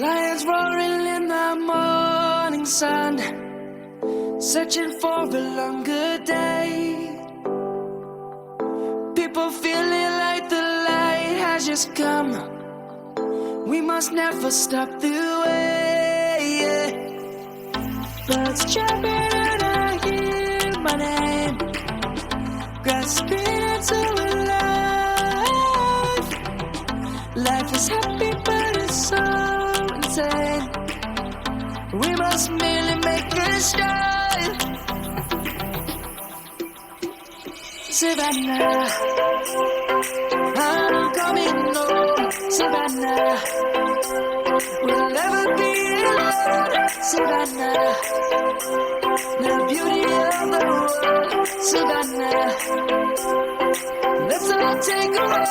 Lions roaring in the morning sun, searching for a longer day. People feeling like the light has just come. We must never stop the way. Birds chirping and I hear my name, grasping into life. Life is happy but it's so insane. We must merely make a start. Savannah, I'm coming home. Savannah, we'll never be alone. Savannah, the beauty of the world. Savannah, let's all take a walk.